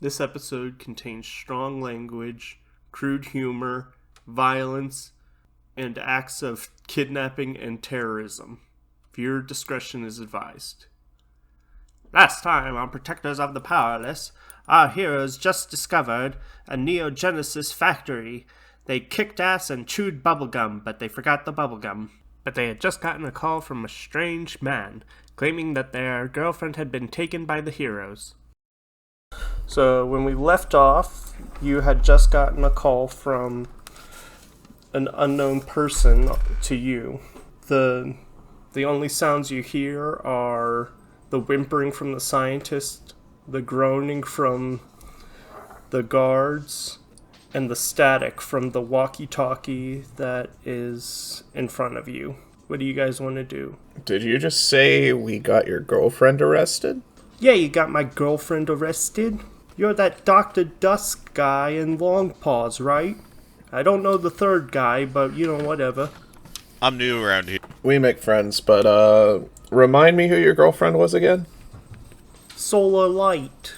This episode contains strong language, crude humor, violence, and acts of kidnapping and terrorism. Viewer discretion is advised. Last time on Protectors of the Powerless, our heroes just discovered a Neogenesis factory. They kicked ass and chewed bubblegum, but they forgot the bubblegum. But they had just gotten a call from a strange man, claiming that their girlfriend had been taken by the heroes. So when we left off, you had just gotten a call from an unknown person to you. The only sounds you hear are the whimpering from the scientist, the groaning from the guards, and the static from the walkie-talkie that is in front of you. What do you guys want to do? Did you just say we got your girlfriend arrested? Yeah, you got my girlfriend arrested. You're that Dr. Dusk guy in Long Paws, right? I don't know the third guy, but whatever. I'm new around here. We make friends, but remind me who your girlfriend was again? Solar Light.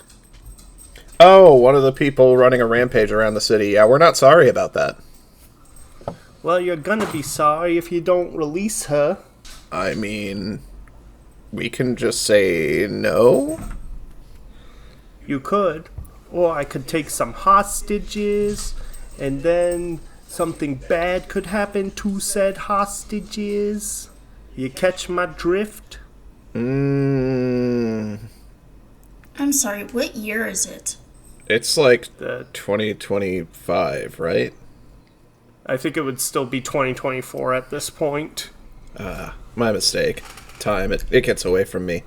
Oh, one of the people running a rampage around the city. Yeah, we're not sorry about that. Well, you're gonna be sorry if you don't release her. I mean, we can just say no? You could. Or I could take some hostages, and then something bad could happen to said hostages. You catch my drift? I'm sorry, what year is it? It's like 2025, right? I think it would still be 2024 at this point. My mistake. Time, it gets away from me.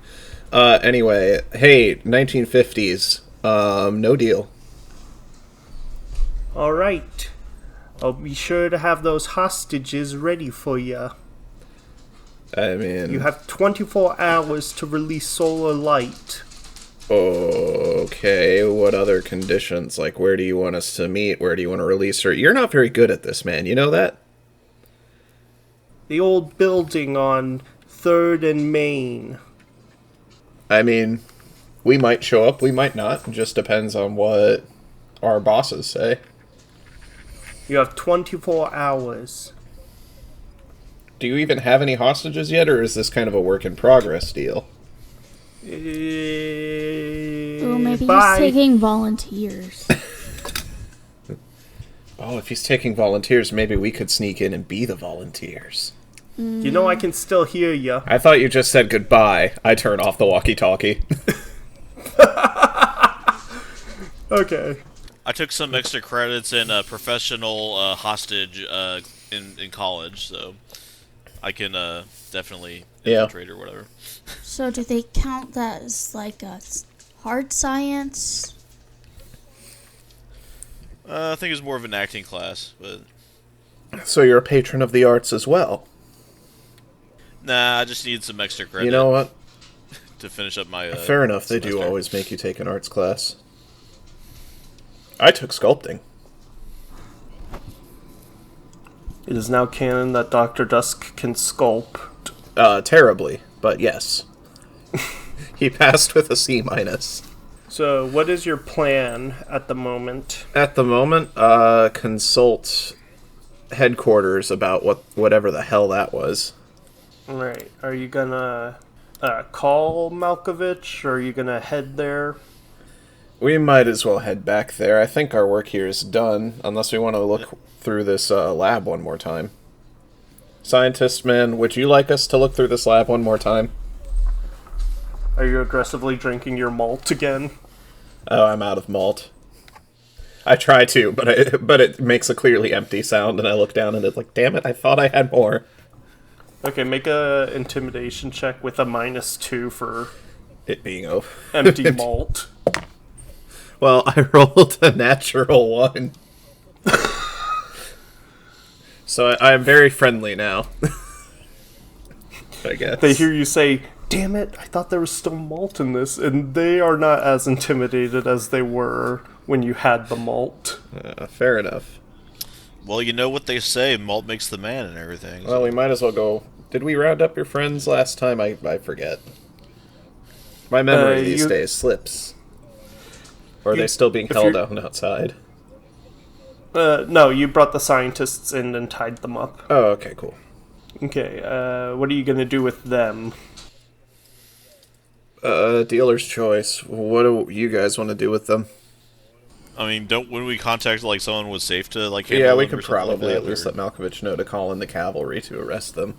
Anyway, hey, 1950s, no deal. Alright. I'll be sure to have those hostages ready for you. I mean... You have 24 hours to release Solar Light. Okay, what other conditions? Like, where do you want us to meet? Where do you want to release her? You're not very good at this, man. You know that? The old building on 3rd and Main. I mean, we might show up, we might not. It just depends on what our bosses say. You have 24 hours. Do you even have any hostages yet, or is this kind of a work in progress deal? Or maybe he's taking volunteers. Oh, if he's taking volunteers, maybe we could sneak in and be the volunteers. You know I can still hear you. I thought you just said goodbye. I turn off the walkie-talkie. Okay. I took some extra credits in professional hostage in college, so I can definitely infiltrate or whatever. So do they count that as like a hard science? I think it's more of an acting class, but... So you're a patron of the arts as well? Nah, I just need some extra credit. You know what? To finish up my Fair enough, semester. They do always make you take an arts class. I took sculpting. It is now canon that Dr. Dusk can sculpt. Terribly, but yes. He passed with a C-. So, what is your plan at the moment? At the moment, consult headquarters about whatever the hell that was. Right. Are you gonna call Malkovich, or are you gonna head there? We might as well head back there. I think our work here is done, unless we want to look through this lab one more time. Scientist man, would you like us to look through this lab one more time? Are you aggressively drinking your malt again? Oh, I'm out of malt. I try to, but it makes a clearly empty sound, and I look down and it's like, damn it, I thought I had more. Okay, make a intimidation check with a -2 for It being empty malt. Well, I rolled a natural 1. So I'm very friendly now. I guess. They hear you say, damn it, I thought there was still malt in this, and they are not as intimidated as they were when you had the malt. Fair enough. Well, you know what they say, malt makes the man and everything. So. Well, we might as well go... Did we round up your friends last time? I forget. My memory these days slips. Or are they still being if held you're- out outside? No, you brought the scientists in and tied them up. Oh, okay, cool. Okay, what are you gonna do with them? Dealer's choice. What do you guys want to do with them? I mean, when we contact like someone was safe to like handle Yeah, we them could or something probably like at that, least or- let Malkovich know to call in the cavalry to arrest them.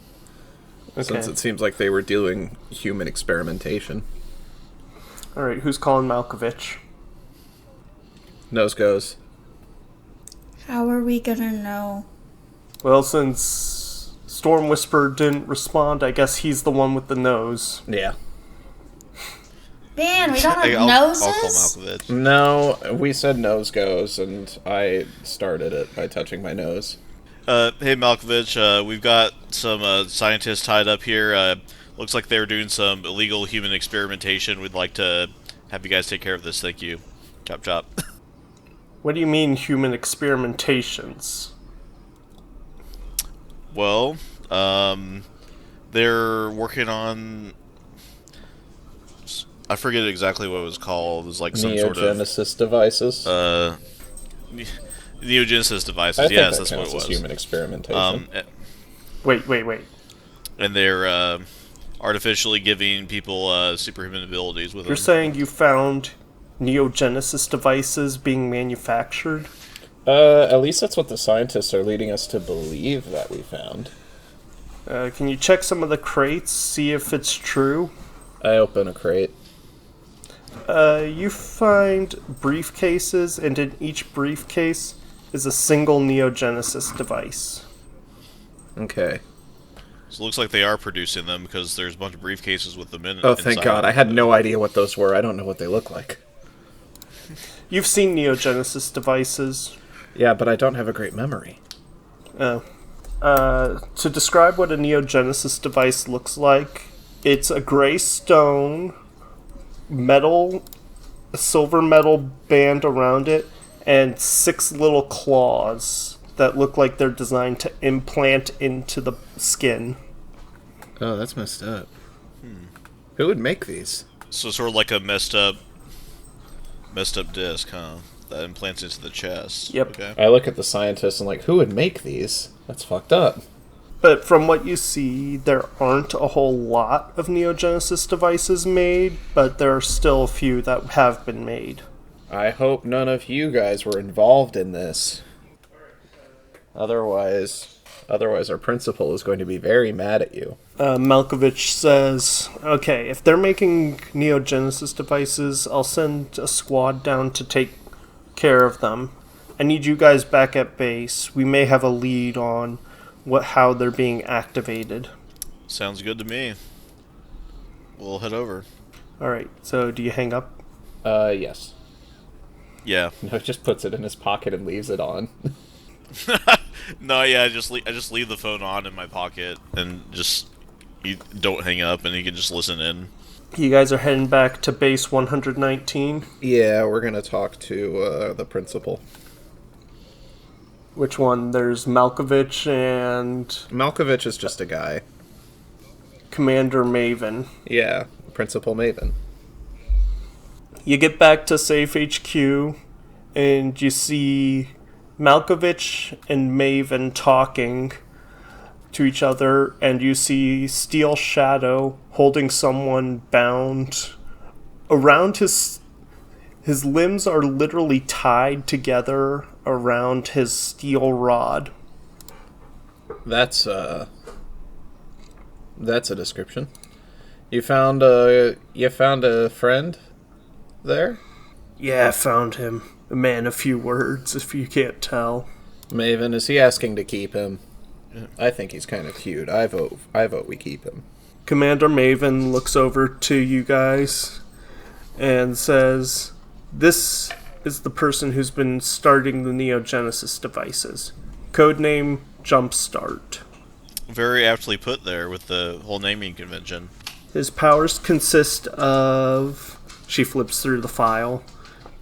Okay. Since it seems like they were doing human experimentation. Alright, who's calling Malkovich? Nose goes. How are we gonna know? Well, since Storm Whisperer didn't respond, I guess he's the one with the nose. Yeah. Man, we don't have I'll noses? call Malkovich. No, we said nose goes, and I started it by touching my nose. Hey Malkovich, we've got some scientists tied up here. Looks like they were doing some illegal human experimentation. We'd like to have you guys take care of this. Thank you. Chop chop. What do you mean, human experimentations? Well, they're working on. I forget exactly what it was called. It was like some sort of Neogenesis devices. neogenesis devices. I think Yes, that that's what counts it as was. human experimentation. Wait. And they're artificially giving people superhuman abilities with You're them. saying you found neogenesis devices being manufactured? At least that's what the scientists are leading us to believe that we found. Can you check some of the crates, see if it's true? I open a crate. You find briefcases, and in each briefcase is a single neogenesis device. Okay. So it looks like they are producing them because there's a bunch of briefcases with them in. Oh, thank God. I had no idea what those were. I don't know what they look like. You've seen neogenesis devices. Yeah, but I don't have a great memory. Oh. To describe what a neogenesis device looks like, it's a gray stone, a silver metal band around it, and 6 little claws that look like they're designed to implant into the skin. Oh, that's messed up. Who would make these? So sort of like a messed up disc, huh? That implants into the chest. Yep. Okay. I look at the scientists and like, who would make these? That's fucked up. But from what you see, there aren't a whole lot of neogenesis devices made, but there are still a few that have been made. I hope none of you guys were involved in this. Otherwise our principal is going to be very mad at you. Malkovich says, okay, if they're making neogenesis devices, I'll send a squad down to take care of them. I need you guys back at base. We may have a lead on how they're being activated. Sounds good to me. We'll head over. Alright, so do you hang up? Yes. Yeah. No, he just puts it in his pocket and leaves it on. No, yeah. I just leave the phone on in my pocket and you don't hang up, and you can just listen in. You guys are heading back to base 119. Yeah, we're gonna talk to the principal. Which one? There's Malkovich and Malkovich is just a guy. Commander Maven. Yeah, Principal Maven. You get back to Safe HQ, and you see Malkovich and Maven talking to each other, and you see Steel Shadow holding someone bound around his limbs are literally tied together around his steel rod. That's a description. You found a friend there? Yeah, I found him. A man of few words, if you can't tell. Maven, is he asking to keep him? I think he's kind of cute. I vote we keep him. Commander Maven looks over to you guys and says, "This is the person who's been starting the neogenesis devices. Codename Jumpstart. Very aptly put there with the whole naming convention. His powers consist of," she flips through the file,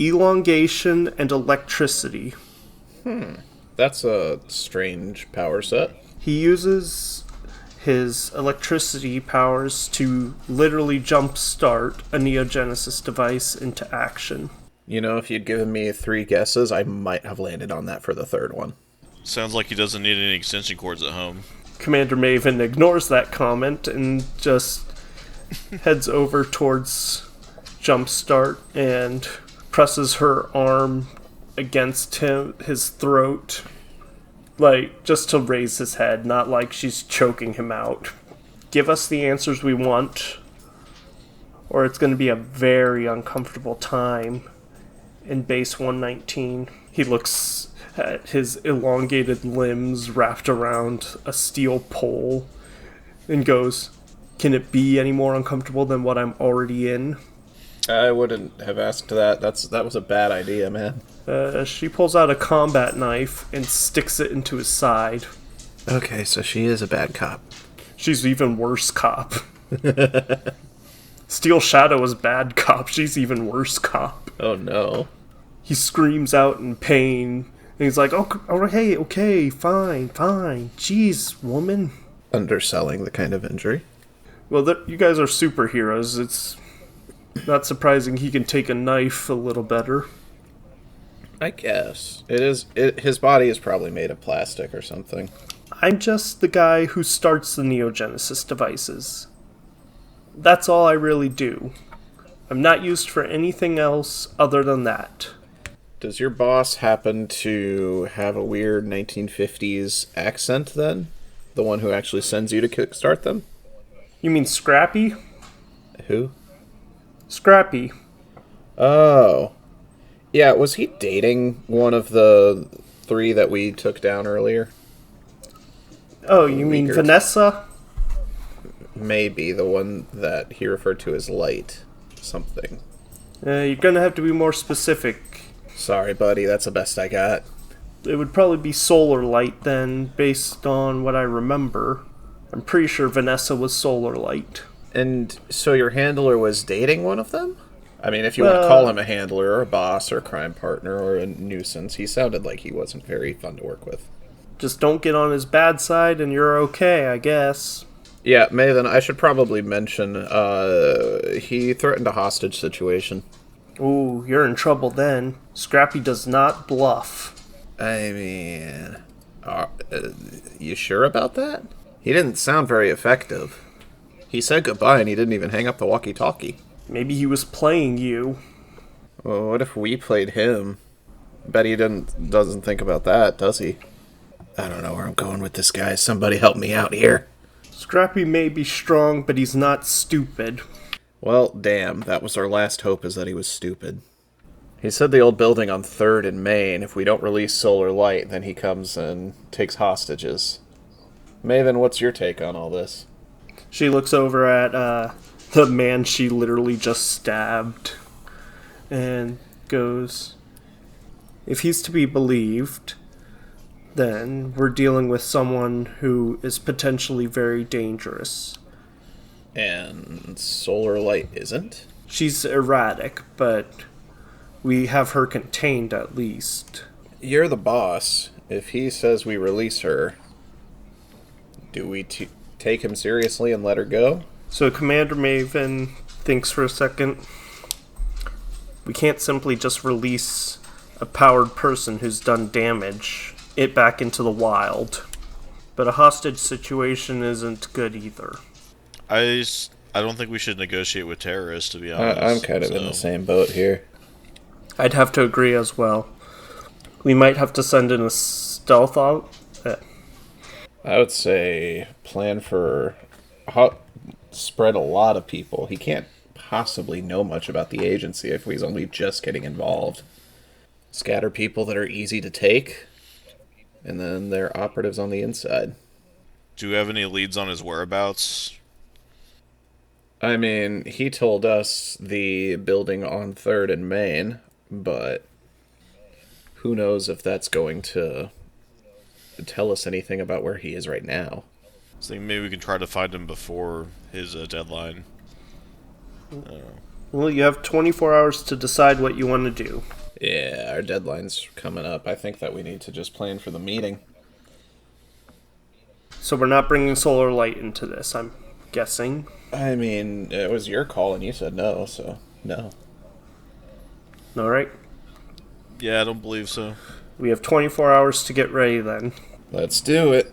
"elongation and electricity. That's a strange power set. He uses his electricity powers to literally jumpstart a neogenesis device into action." You know, if you'd given me 3 guesses, I might have landed on that for the third one. Sounds like he doesn't need any extension cords at home. Commander Maven ignores that comment and just heads over towards Jumpstart and presses her arm against his throat, like, just to raise his head, not like she's choking him out. Give us the answers we want, or it's going to be a very uncomfortable time in base 119. He looks at his elongated limbs wrapped around a steel pole and goes, "Can it be any more uncomfortable than what I'm already in?" I wouldn't have asked that. That was a bad idea, man. She pulls out a combat knife and sticks it into his side. Okay, so she is a bad cop. She's even worse cop. Steel Shadow is bad cop. She's even worse cop. Oh no. He screams out in pain. And he's like, "Oh, okay, fine. Jeez, woman." Underselling the kind of injury. Well, you guys are superheroes. It's not surprising he can take a knife a little better. I guess. His body is probably made of plastic or something. I'm just the guy who starts the Neogenesis devices. That's all I really do. I'm not used for anything else other than that. Does your boss happen to have a weird 1950s accent then? The one who actually sends you to kickstart them? You mean Scrappy? Who? Scrappy. Oh. Yeah, was he dating one of the 3 that we took down earlier? Oh, you mean Weaker. Vanessa? Maybe the one that he referred to as Light. Something. You're gonna have to be more specific. Sorry, buddy, that's the best I got. It would probably be Solar Light then, based on what I remember. I'm pretty sure Vanessa was Solar Light. And so your handler was dating one of them? I mean, if you want to call him a handler or a boss or a crime partner or a nuisance, he sounded like he wasn't very fun to work with. Just don't get on his bad side and you're okay, I guess. Yeah, Maven, I should probably mention, he threatened a hostage situation. Ooh, you're in trouble then. Scrappy does not bluff. I mean, you sure about that? He didn't sound very effective. He said goodbye and he didn't even hang up the walkie-talkie. Maybe he was playing you. Well, what if we played him? Bet he doesn't think about that, does he? I don't know where I'm going with this, guy. Somebody help me out here. Scrappy may be strong, but he's not stupid. Well, damn, that was our last hope, is that he was stupid. He said the old building on 3rd and Main, if we don't release Solar Light, then he comes and takes hostages. Maven, what's your take on all this? She looks over at the man she literally just stabbed and goes, "If he's to be believed, then we're dealing with someone who is potentially very dangerous. And Solar Light isn't? She's erratic, but we have her contained at least." You're the boss. If he says we release her, do we take him seriously and let her go? So Commander Maven thinks for a second. We can't simply just release a powered person who's done damage back into the wild. But a hostage situation isn't good either. I don't think we should negotiate with terrorists, to be honest. I'm kind of in the same boat here. I'd have to agree as well. We might have to send in a stealth out. I would say plan for spread a lot of people. He can't possibly know much about the agency if he's only just getting involved. Scatter people that are easy to take, and then they're operatives on the inside. Do you have any leads on his whereabouts? I mean, he told us the building on 3rd and Main, but who knows if that's going to tell us anything about where he is right now. So maybe we can try to find him before his deadline. Well, you have 24 hours to decide what you want to do. Yeah, our deadline's coming up. I think that we need to just plan for the meeting. So we're not bringing Solar Light into this, I'm guessing. I mean, it was your call and you said no, so no. All right. Yeah, I don't believe so. We have 24 hours to get ready then. Let's do it.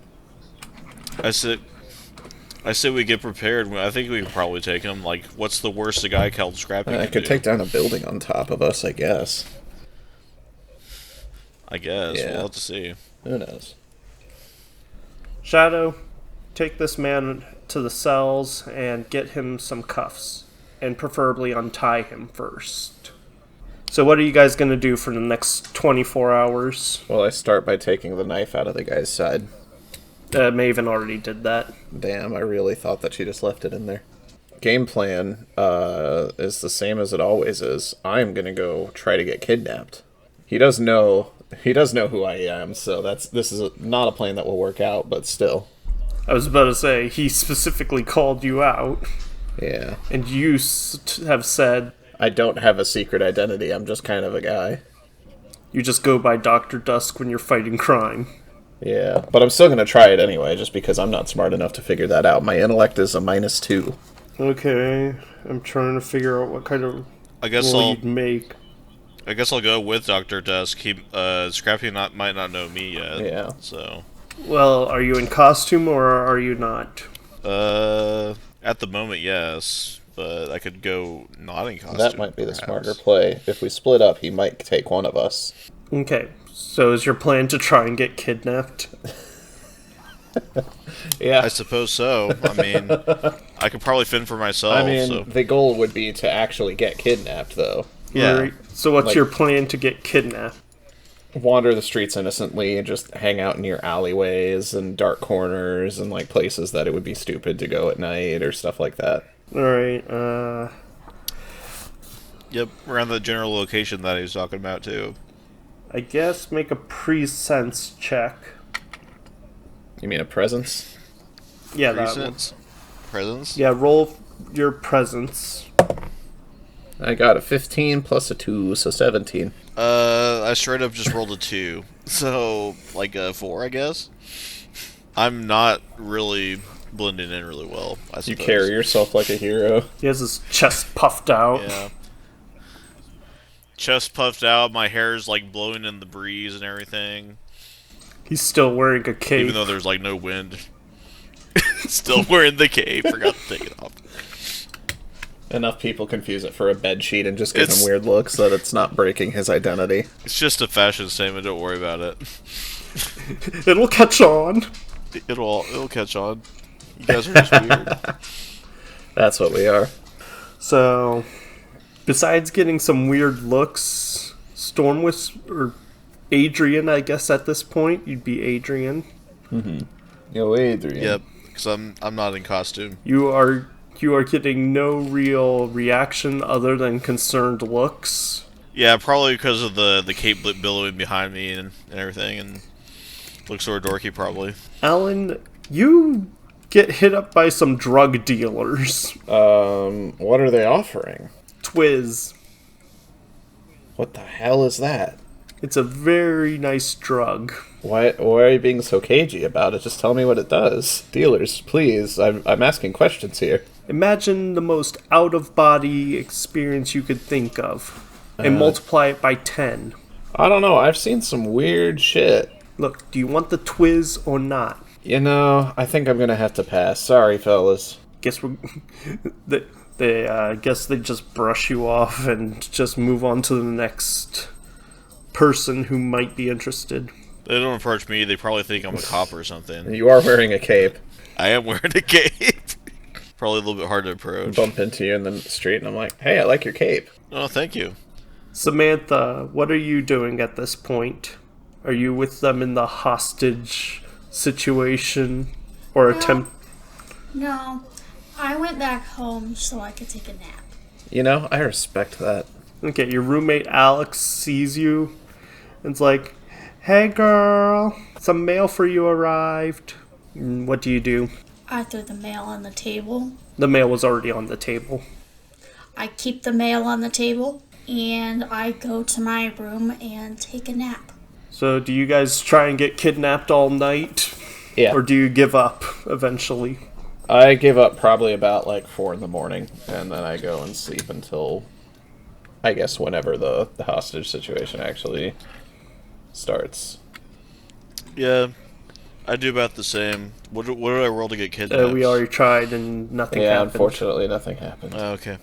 I say we get prepared. I think we could probably take him. Like, what's the worst a guy called Scrappy I can could do? take down a building on top of us, I guess. I guess. Yeah. We'll have to see. Who knows? Shadow, take this man to the cells and get him some cuffs. And preferably untie him first. So what are you guys going to do for the next 24 hours? Well, I start by taking the knife out of the guy's side. Maven already did that. Damn, I really thought that she just left it in there. Game plan is the same as it always is. I'm gonna go try to get kidnapped. He does know who I am, so this is not a plan that will work out, but still. I was about to say, he specifically called you out. Yeah. And you have said I don't have a secret identity, I'm just kind of a guy. you just go by Dr. Dusk when you're fighting crime. Yeah, but I'm still gonna try it anyway, just because I'm not smart enough to figure that out. My intellect is a -2. Okay, I'm trying to figure out what kind of I guess roll I'll you'd make. go with Dr. Dusk. Scrappy might not know me yet. Yeah. So, Well, are you in costume or are you not? at the moment, yes, but I could go not in costume. That might be the perhaps. smarter play. If we split up, he might take one of us. Okay, so is your plan to try and get kidnapped? Yeah. I suppose so. I mean, I could probably fend for myself. I mean, so. the goal would be to actually get kidnapped, though. Yeah. Right. So what's Like- your plan to get kidnapped? Wander the streets innocently and just hang out near alleyways and dark corners and, like, places that it would be stupid to go at night or stuff like that. Alright, Yep, around the general location that he was talking about too. I guess make a pre-sense check. You mean a presence? Yeah, that one. Presence. Presence. Yeah, roll your presence. I got a 15 plus a 2, so 17. I straight up just rolled a 2, so like a 4, I guess. I'm not really blending in really well. I suppose. You carry yourself like a hero. He has his chest puffed out. Yeah. Chest puffed out, my hair's like blowing in the breeze and everything. He's still wearing a cape. Even though there's like no wind. Still wearing the cape, forgot to take it off. Enough people confuse it for a bed sheet and just give It's- him weird looks that it's not breaking his identity. It's just a fashion statement, don't worry about it. It'll catch on. It'll catch on. You guys are just weird. That's what we are. So, besides getting some weird looks, or Adrian, I guess at this point, you'd be Adrian. Yo, Adrian. Yep, because I'm not in costume. You are getting no real reaction other than concerned looks. Yeah, probably because of the cape billowing behind me and everything, and looks sort of dorky probably. Alan, you get hit up by some drug dealers. What are they offering? Twiz. What the hell is that? It's a very nice drug. Why are you being so cagey about it? Just tell me what it does. Dealers, please. I'm asking questions here. Imagine the most out-of-body experience you could think of, and multiply it by 10. I don't know. I've seen some weird shit. Look, do you want the Twiz or not? You know, I think I'm gonna have to pass. Sorry, fellas. Guess we guess they just brush you off and just move on to the next person who might be interested. They don't approach me, they probably think I'm a cop or something. You are wearing a cape. I am wearing a cape. Probably a little bit hard to approach. Bump into you in the street, and I'm like, hey, I like your cape. Oh, thank you. Samantha, what are you doing at this point? Are you with them in the hostage situation or No. attempt? No, I went back home so I could take a nap. You know, I respect that. Okay, your roommate Alex sees you and's like, "Hey girl, some mail for you arrived." What do you do? I threw the mail on the table. The mail was already on the table. I keep the mail on the table, and I go to my room and take a nap. So do you guys try and get kidnapped all night? Yeah. Or do you give up eventually? I give up probably about like 4 in the morning, and then I go and sleep until I guess whenever the hostage situation actually starts. Yeah, I do about the same. What did I roll to get kidnapped? We already tried and nothing Yeah, happened. unfortunately, nothing happened. Okay.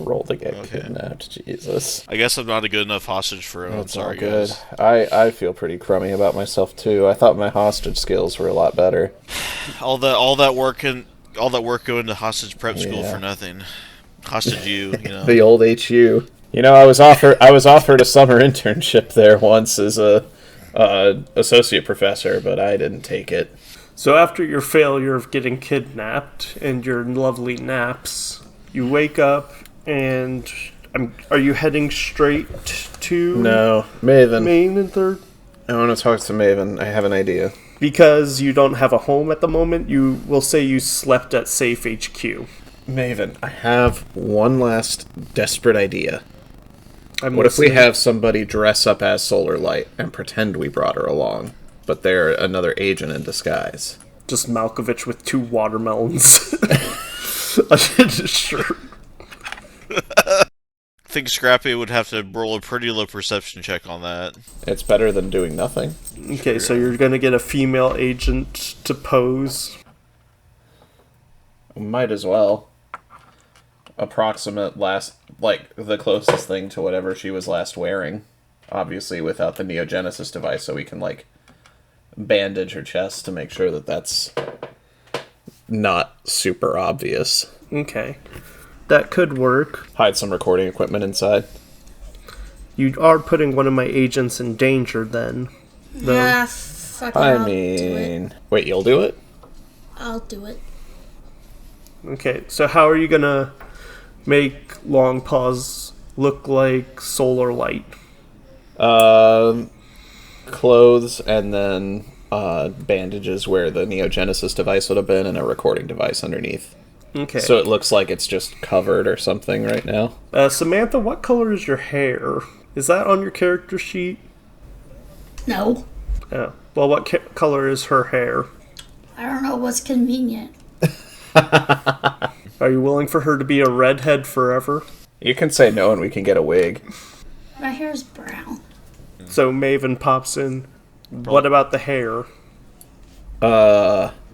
Roll to get kidnapped. Jesus. I guess I'm not a good enough hostage for him. I'm That's all sorry, good. guys. I feel pretty crummy about myself too. I thought my hostage skills were a lot better. All that work going to hostage prep school Yeah. for nothing. Hostage you know. The old HU. You know, I was offered a summer internship there once as a associate professor, but I didn't take it. So after your failure of getting kidnapped and your lovely naps, you wake up and are you heading straight to No, Maven. Main and Third? I want to talk to Maven. I have an idea. Because you don't have a home at the moment, you will say you slept at Safe HQ. Maven, I have one last desperate idea. I'm What if we listening. have somebody dress up as Solar Light and pretend we brought her along, but they're another agent in disguise? Just Malkovich with 2 watermelons? Sure. I think Scrappy would have to roll a pretty low perception check on that. It's better than doing nothing. Okay, so you're gonna get a female agent to pose. Might as well. Approximate last, like, the closest thing to whatever she was last wearing. Obviously without the Neogenesis device, so we can, like, bandage her chest to make sure that that's not super obvious. Okay. That could work. Hide some recording equipment inside. You are putting one of my agents in danger then. No. Yeah, fuck it, I I'll do it. mean... Wait, you'll do it? I'll do it. Okay, so how are you gonna make Long Paws look like Solar Light? Clothes and then bandages where the Neogenesis device would have been and a recording device underneath. Okay. So it looks like it's just covered or something right now. Samantha, what color is your hair? Is that on your character sheet? No. Oh. Well, what color is her hair? I don't know what's convenient. Are you willing for her to be a redhead forever? You can say no and we can get a wig. My hair's brown. So Maven pops in. What about the hair?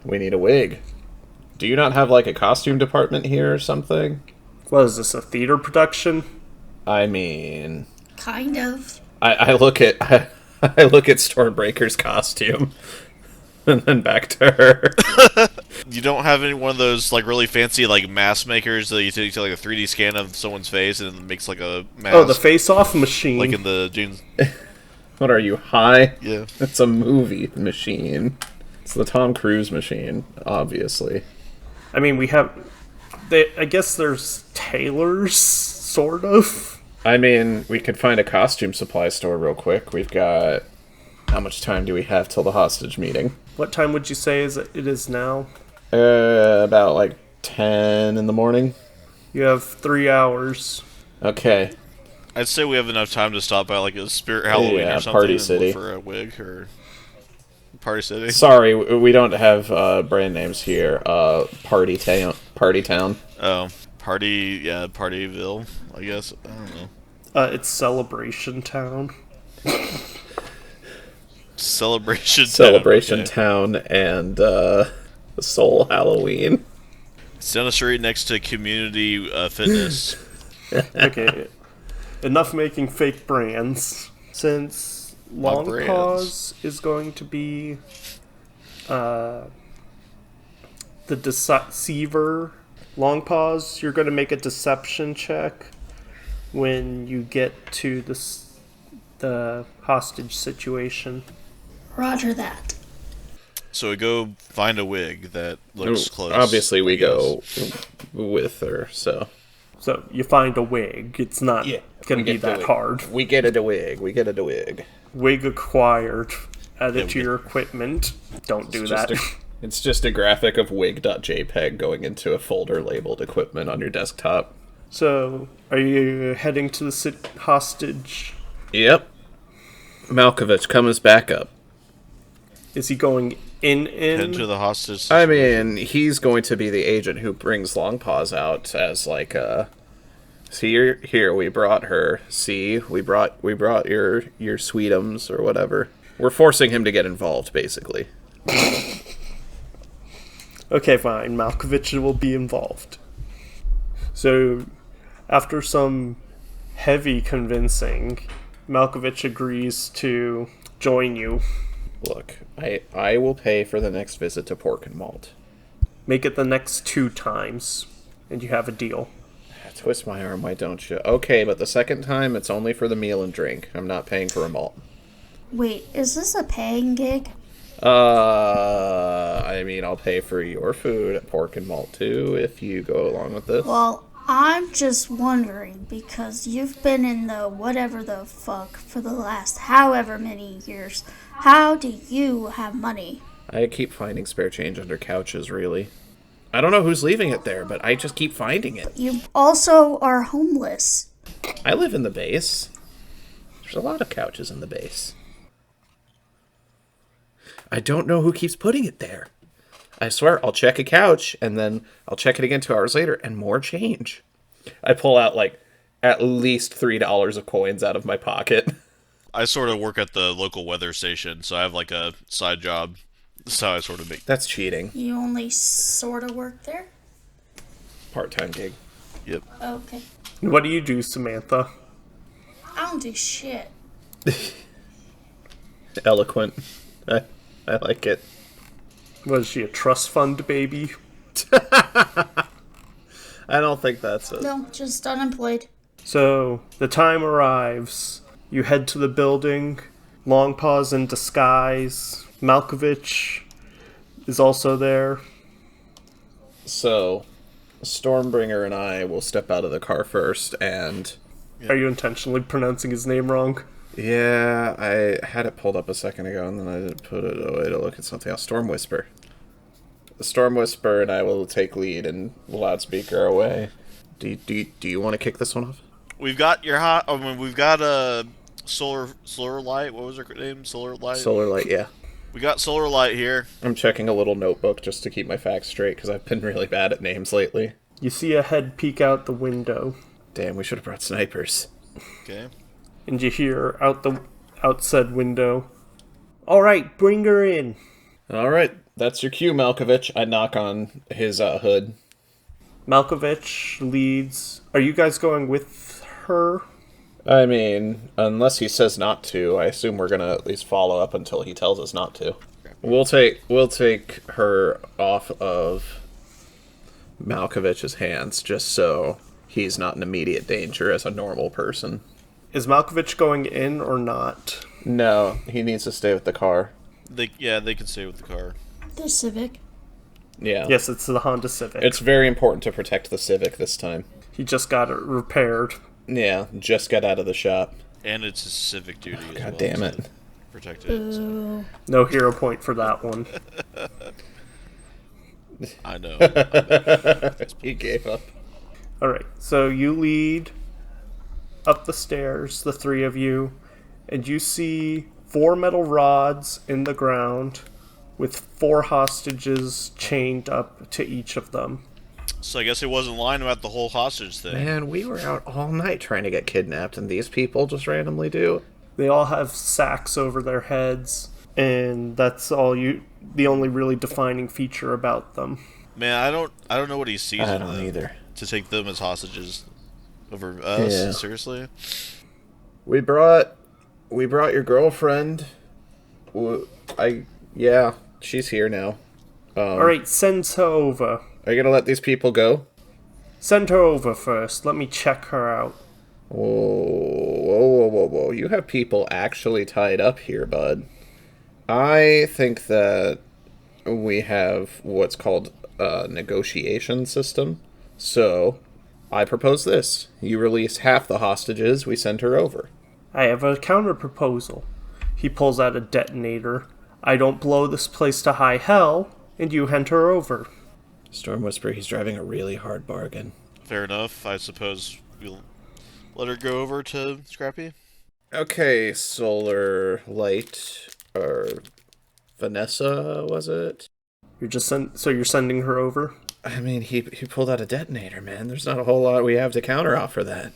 We need a wig. Do you not have, like, a costume department here or something? What is this, a theater production? I mean... Kind of. I look at... I look at Stormbreaker's costume. And then back to her. You don't have any one of those like really fancy like mask makers that you take like a 3D scan of someone's face and it makes like a mask. Oh, the face-off machine. like in the June. What are you, high? Yeah. It's a movie machine. It's the Tom Cruise machine, obviously. I mean, we have... I guess there's tailors, sort of. I mean, we could find a costume supply store real quick. We've got... How much time do we have till the hostage meeting? What time would you say it is now? About like 10 in the morning. You have 3 hours. Okay. I'd say we have enough time to stop by like a Spirit Halloween Yeah, or something Party and City. look for a wig or Party City. Sorry, we don't have brand names here. Party Town. Oh, Partyville, I guess. I don't know. It's Celebration Town. Celebration Okay. Town and Soul Halloween. It's down the street next to Community Fitness. Okay. Enough making fake brands. Since Long brands. Pause is going to be the deceiver, Long Pause, you're going to make a deception check when you get to the hostage situation. Roger that. So we go find a wig that looks close. Obviously, we I guess. go with her, so... So you find a wig. It's not going to be that hard. We get a wig. Wig acquired. Add Yeah, it to your equipment. Don't do that. It's just a graphic of wig.jpg going into a folder labeled equipment on your desktop. So, are you heading to the hostage? Yep. Malkovich, come as backup. Is he going in? Into the hostage. I mean, he's going to be the agent who brings Long Paws out as, like, a See, here. We brought her. See, we brought your sweetums or whatever. We're forcing him to get involved, basically. Okay, fine. Malkovich will be involved. So, after some heavy convincing, Malkovich agrees to join you. Look, I will pay for the next visit to Pork and Malt. Make it the next 2 times, and you have a deal. Twist my arm, why don't you? Okay, but the second time, it's only for the meal and drink. I'm not paying for a malt. Wait, is this a paying gig? I mean, I'll pay for your food at Pork and Malt, too, if you go along with this. Well, I'm just wondering, because you've been in the whatever the fuck for the last however many years. How do you have money? I keep finding spare change under couches, really. I don't know who's leaving it there, but I just keep finding it. You also are homeless. I live in the base. There's a lot of couches in the base. I don't know who keeps putting it there. I swear, I'll check a couch, and then I'll check it again 2 hours later, and more change. I pull out, like, at least $3 of coins out of my pocket. I sort of work at the local weather station, so I have like a side job. That's how I sort of make. That's cheating. You only sort of work there? Part-time gig. Yep. Okay. What do you do, Samantha? I don't do shit. Eloquent. I like it. Was she a trust fund baby? I don't think that's it. No, just unemployed. So, the time arrives. You head to the building. Long pause in disguise. Malkovich is also there. So, Stormbringer and I will step out of the car first, and... Are you intentionally pronouncing his name wrong? Yeah, I had it pulled up a second ago, and then I didn't put it away to look at something else. Storm Whisper. The Storm Whisper and I will take lead and loudspeaker away. Do you want to kick this one off? We've got your hot. I mean, we've got a solar light. What was her name? Solar light. Solar Light, yeah. We got solar light here. I'm checking a little notebook just to keep my facts straight, because I've been really bad at names lately. You see a head peek out the window, Damn, we should have brought snipers. Okay. and you hear out the outside window, "All right, bring her in." Alright, that's your cue, Malkovich. I knock on his hood. Malkovich leads. Are you guys going with her? I mean, unless he says not to, I assume we're gonna at least follow up until he tells us not to. We'll take her off of Malkovich's hands, just so he's not in immediate danger as a normal person. Is Malkovich going in or not? No, he needs to stay with the car. They can stay with the car. The Civic. Yeah. Yes, it's the Honda Civic. It's very important to protect the Civic this time. He just got it repaired. Yeah, just got out of the shop. And it's a civic duty as well. God damn it. To protect it. So. No hero point for that one. I know. He gave up. Alright, so you lead up the stairs, the 3 of you, and you see 4 metal rods in the ground with 4 hostages chained up to each of them. So I guess he wasn't lying about the whole hostage thing. Man, we were out all night trying to get kidnapped, and these people just randomly do it. They all have sacks over their heads, and that's the only really defining feature about them. Man, I don't know what he sees I in don't them either. to take them as hostages over us. Yeah. Seriously? We brought your girlfriend. Yeah, she's here now. Alright, send her over. Are you gonna let these people go? Send her over first. Let me check her out. Whoa. You have people actually tied up here, bud. I think that we have what's called a negotiation system. So, I propose this. You release half the hostages, we send her over. I have a counter proposal. He pulls out a detonator. I don't blow this place to high hell, and you hand her over. Storm Whisper, he's driving a really hard bargain. Fair enough. I suppose we'll let her go over to Scrappy. Okay, Solar Light, or Vanessa, was it? So you're sending her over? I mean, he pulled out a detonator, man. There's not a whole lot we have to counteroffer that.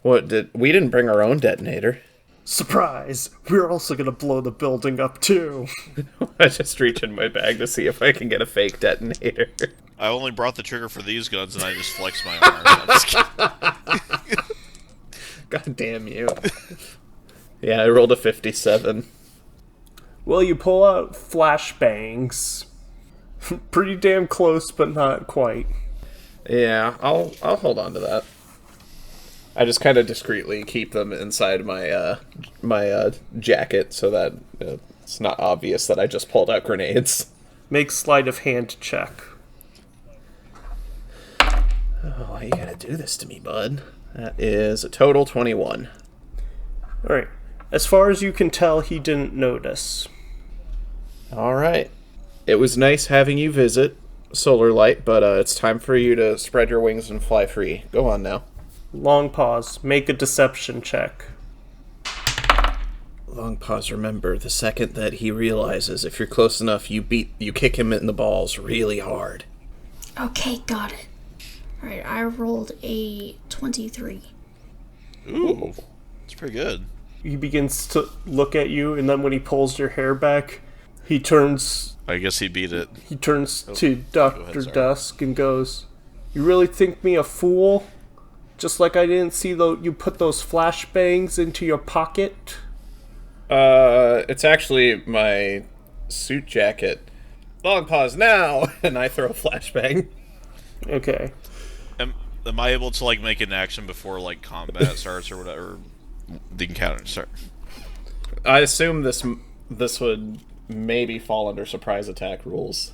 We didn't bring our own detonator. Surprise! We're also gonna blow the building up too. I just reach in my bag to see if I can get a fake detonator. I only brought the trigger for these guns, and I just flexed my arm. I'm just kidding. God damn you. Yeah, I rolled a 57. Well, you pull out flashbangs. Pretty damn close, but not quite. Yeah, I'll hold on to that. I just kind of discreetly keep them inside my jacket so that it's not obvious that I just pulled out grenades. Make sleight of hand check. Oh, why you gotta do this to me, bud? That is a total 21. Alright. As far as you can tell, he didn't notice. Alright. It was nice having you visit, Solar Light, but it's time for you to spread your wings and fly free. Go on now. Long pause. Make a deception check. Long pause. Remember, the second that he realizes if you're close enough, you kick him in the balls really hard. Okay, got it. Alright, I rolled a 23. Ooh, it's pretty good. He begins to look at you, and then when he pulls your hair back, he turns I guess he beat it. to Dr. sorry. Dusk and goes, "You really think me a fool? Just like I didn't see you put those flashbangs into your pocket?" It's actually my suit jacket. Long pause now, and I throw a flashbang. Okay. Am I able to like make an action before like combat starts or whatever? The encounter start. I assume this would maybe fall under surprise attack rules.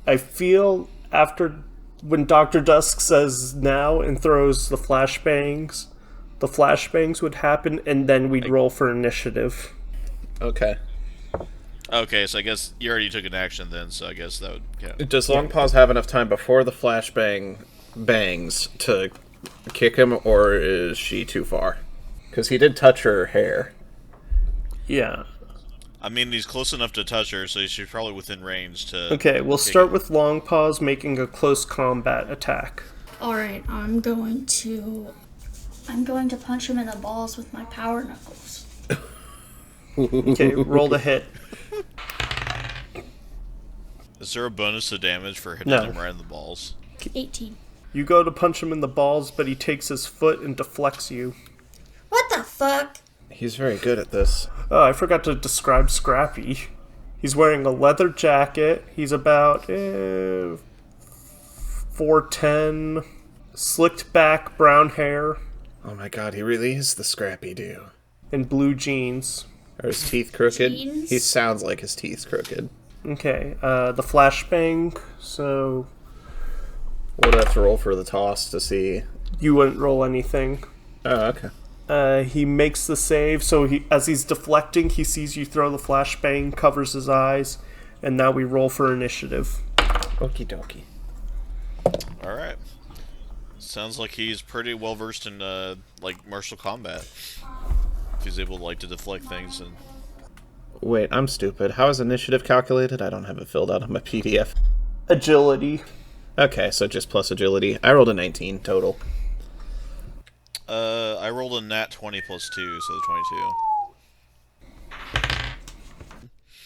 I feel after when Dr. Dusk says now and throws the flashbangs would happen, and then we'd roll for initiative. Okay. Okay, so I guess you already took an action then, so I guess that would count. Does Long Pause have enough time before the flashbang bangs to kick him, or is she too far? Because he did touch her hair. Yeah. I mean, he's close enough to touch her, so she's probably within range to... Okay, we'll start with Long Pause making a close combat attack. Alright, I'm going to punch him in the balls with my power knuckles. Okay, roll the hit. Is there a bonus to damage for hitting No. him right in the balls? 18. You go to punch him in the balls, but he takes his foot and deflects you. What the fuck? He's very good at this. Oh, I forgot to describe Scrappy. He's wearing a leather jacket. He's about 4'10", slicked back brown hair, Oh my god, he really is the scrappy dude. and blue jeans. Are his teeth crooked? Jeans? He sounds like his teeth crooked. Okay, the flashbang, so We'll have to roll for the toss to see. you wouldn't roll anything. Oh, okay. He makes the save, so as he's deflecting, he sees you throw the flashbang, covers his eyes, and now we roll for initiative. Okie dokie. Alright. Sounds like he's pretty well versed in, like, martial combat. If he's able, like, to deflect things and... Wait, I'm stupid. How is initiative calculated? I don't have it filled out on my PDF. Agility. Okay, so just plus agility. I rolled a 19 total. I rolled a nat 20 plus 2, so 22.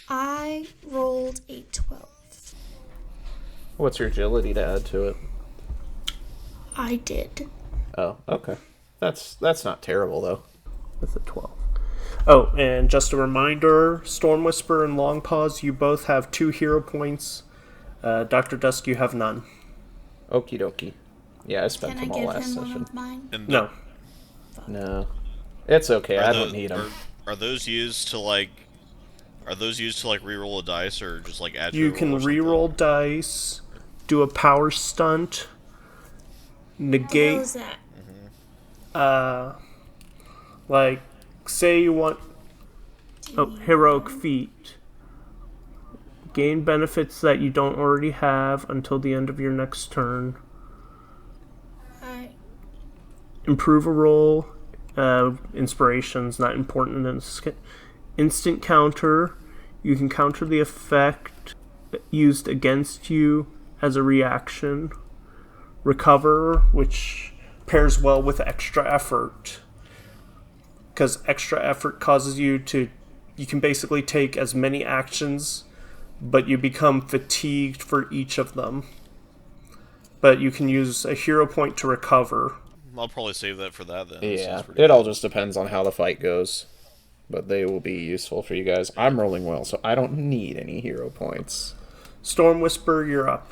I rolled a 12. What's your agility to add to it? I did. Oh, okay. That's not terrible, though. With a 12. Oh, and just a reminder, Storm Whisper and Long Pause, you both have 2 hero points. Dr. Dusk, you have none. Okie dokie. Yeah, I spent Can I them all give last him one session. of mine? And No. No. It's okay, I those- don't need them. Are those used to, like... Are those used to, like, re-roll a dice, or just, like, add to You a roll can or something? re-roll dice, do a power stunt, What negate, was that? like, say you want heroic feat. Gain benefits that you don't already have until the end of your next turn. Improve a roll. Inspiration's not important in this. Instant counter. You can counter the effect used against you as a reaction. Recover, which pairs well with extra effort. Because extra effort causes you can basically take as many actions, but you become fatigued for each of them. But you can use a hero point to recover. I'll probably save that for that then. Yeah, it all just depends on how the fight goes. But they will be useful for you guys. I'm rolling well, so I don't need any hero points. Storm Whisper, you're up.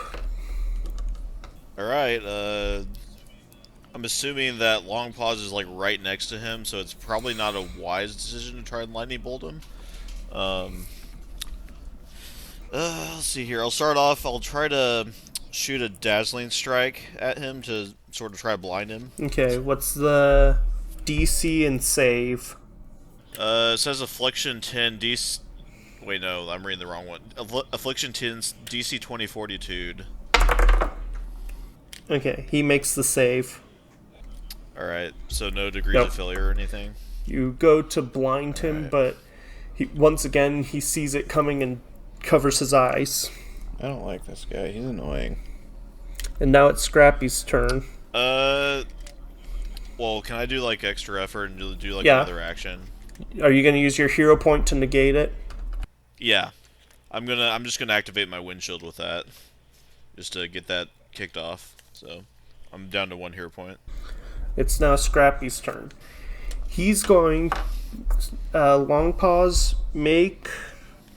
Alright, I'm assuming that Long Pause is like right next to him, so it's probably not a wise decision to try and lightning bolt him. Let's see here. I'll start off. I'll try to shoot a dazzling strike at him to sort of try to blind him. Okay, what's the DC and save? It says Affliction 10 DC. Wait, no, I'm reading the wrong one. Affliction 10 DC 20 Fortitude. Okay, he makes the save. Alright, so no degrees of failure or anything? You go to blind him, but once again, he sees it coming and covers his eyes. I don't like this guy. He's annoying. And now it's Scrappy's turn. Well, can I do like extra effort and do like another action? Are you going to use your hero point to negate it? Yeah. I'm just gonna activate my windshield with that. Just to get that kicked off. So, I'm down to 1 hero point. It's now Scrappy's turn. He's going... long pause, make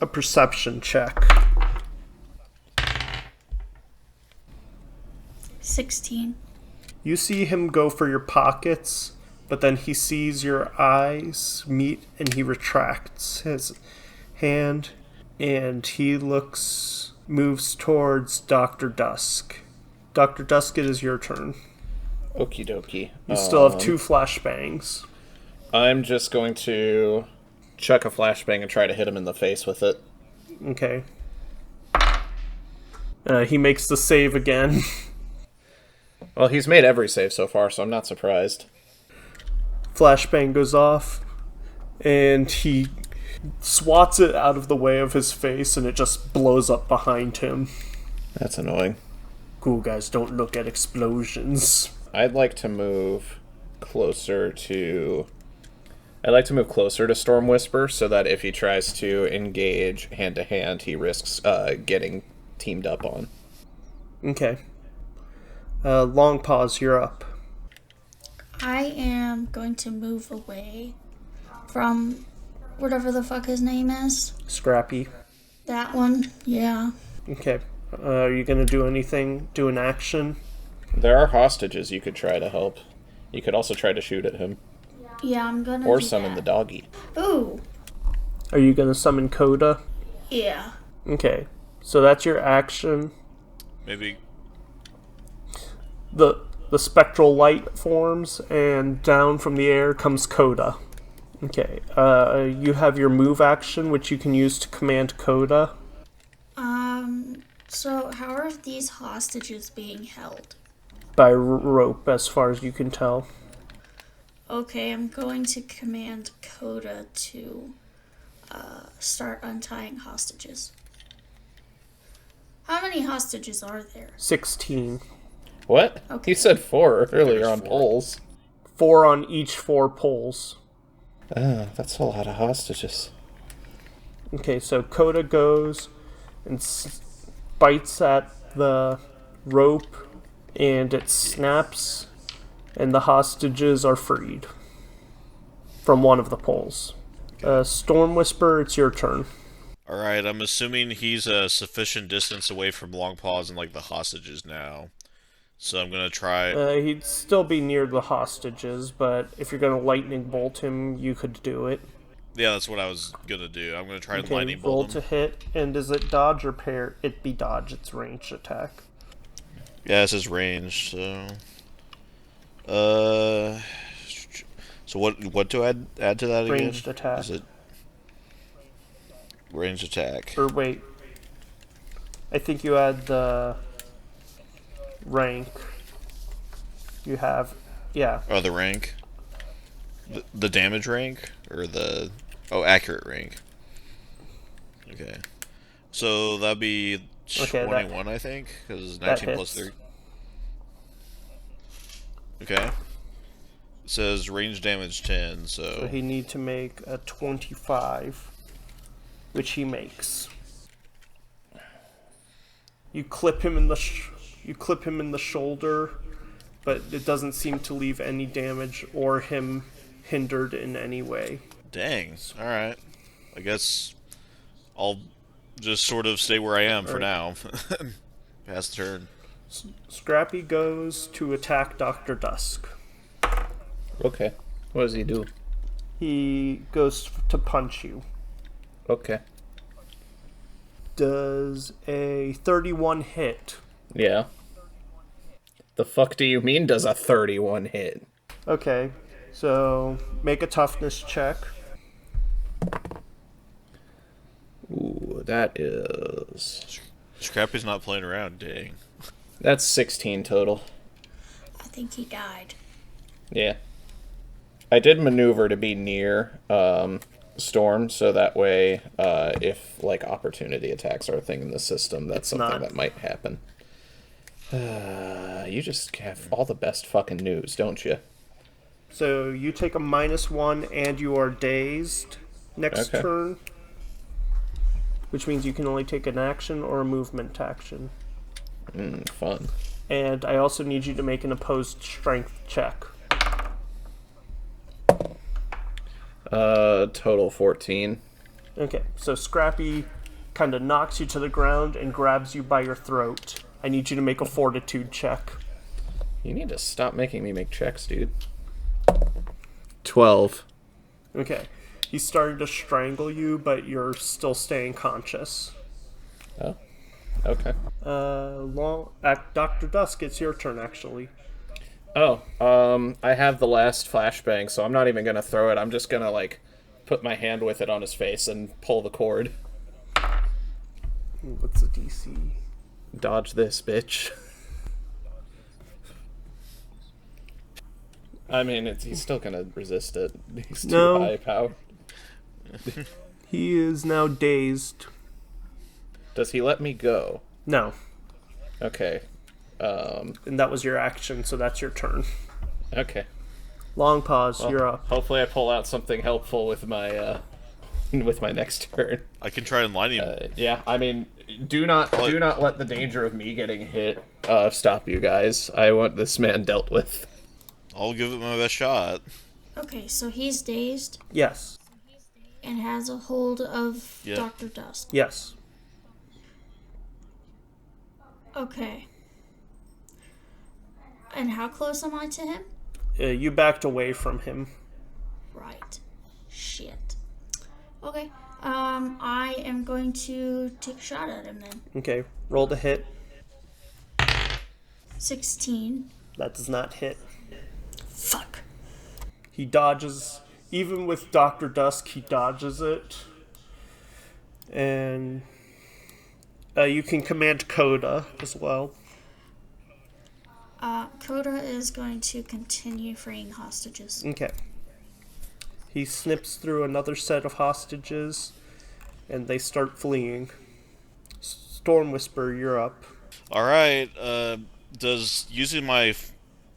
a perception check. 16. You see him go for your pockets, but then he sees your eyes meet and he retracts his hand and he moves towards Dr. Dusk. Dr. Dusk, it is your turn. Okie dokie. You still have 2 flashbangs. I'm just going to chuck a flashbang and try to hit him in the face with it. Okay. He makes the save again. Well, he's made every save so far, so I'm not surprised. Flashbang goes off, and he swats it out of the way of his face, and it just blows up behind him. That's annoying. Cool guys don't look at explosions. I'd like to move closer to Storm Whisper so that if he tries to engage hand-to-hand, he risks getting teamed up on. Okay. Long pause, you're up. I am going to move away from whatever the fuck his name is. Scrappy. That one, yeah. Okay. Are you going to do anything? Do an action? There are hostages you could try to help. You could also try to shoot at him. Yeah, I'm gonna Or do summon that. the doggy. Ooh. Are you going to summon Coda? Yeah. Okay. So that's your action. Maybe. The spectral light forms, and down from the air comes Coda. Okay. You have your move action, which you can use to command Coda. So how are these hostages being held? By rope, as far as you can tell. Okay, I'm going to command Coda to start untying hostages. How many hostages are there? 16. What? Okay. He said 4 earlier There's on 4. poles. 4 on each 4 poles. That's a lot of hostages. Okay, so Coda goes and bites at the rope, and it snaps, and the hostages are freed from one of the poles. Storm Whisper, it's your turn. Alright, I'm assuming he's a sufficient distance away from Long Pause and like the hostages now. So I'm gonna try. He'd still be near the hostages, but if you're gonna lightning bolt him, you could do it. Yeah, that's what I was gonna do. I'm gonna try and Okay, lightning roll bolt to him. hit, and is it dodge or parry? It'd be dodge, it's ranged attack. Yeah, this is range, so. So what do I add to that again? Ranged attack. Is it ranged attack? Or wait, I think you add the rank. You have, yeah. Oh, the rank. The damage rank or the accurate rank. Okay, so that'd be Okay, 21, I think, because that 19 plus hits. 3. Okay. It says range damage 10, So so... he need to make a 25, which he makes. You clip him in the shoulder, but it doesn't seem to leave any damage or him hindered in any way. Dang. Alright. I guess I'll just sort of stay where I am for now. Pass the turn. Scrappy goes to attack Dr. Dusk. Okay. What does he do? He goes to punch you. Okay. Does a 31 hit? Yeah. The fuck do you mean does a 31 hit? Okay, so make a toughness check. Ooh, that is... Scrappy's not playing around, dang. That's 16 total. I think he died. Yeah. I did maneuver to be near Storm, so that way, if, like, opportunity attacks are a thing in the system, that's something not. that might happen. You just have all the best fucking news, don't you? So you take a -1 and you are dazed next Okay. turn, which means you can only take an action or a movement action. Fun. And I also need you to make an opposed strength check. Total 14. Okay, so Scrappy kind of knocks you to the ground and grabs you by your throat. I need you to make a fortitude check. You need to stop making me make checks, dude. 12. Okay, he's starting to strangle you, but you're still staying conscious. Oh. Okay. Dr. Dusk, it's your turn, actually. Oh, I have the last flashbang, so I'm not even gonna throw it. I'm just gonna, like, put my hand with it on his face and pull the cord. What's the DC? Dodge this, bitch. I mean, he's still gonna resist it. He's too No. high power. He is now dazed. Does he let me go? No, Okay. and that was your action, so that's your turn. Okay. Long pause, Well, you're up. Hopefully I pull out something helpful with my, with my next turn. I can try and line him. Yeah, I mean, do not let the danger of me getting hit stop you guys. I want this man dealt with. I'll give it my best shot. Okay, so he's dazed Yes, and has a hold of Yeah. Dr. Dusk. yes. Okay. And how close am I to him? You backed away from him. Right. Shit. Okay. I am going to take a shot at him then. Okay, roll to hit. 16. That does not hit. Fuck. He dodges. Even with Dr. Dusk, he dodges it. And you can command Coda as well. Coda is going to continue freeing hostages. Okay. He snips through another set of hostages, and they start fleeing. Storm Whisper, you're up. Alright, does using my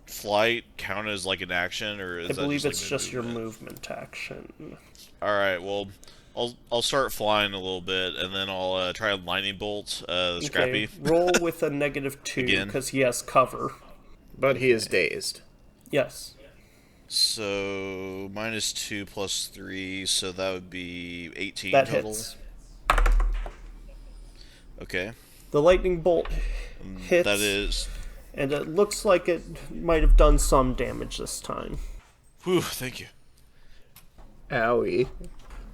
flight count as like an action, or is I that believe just, it's like, just your movement? movement action. Alright, well, I'll start flying a little bit, and then I'll try a lightning bolt, Scrappy. Okay, roll with a -2 Again? because he has cover. But he is dazed. Yes. So, -2 plus 3, so that would be 18 That total. hits. Okay. The lightning bolt hits, That is... and it looks like it might have done some damage this time. Whew, thank you. Owie.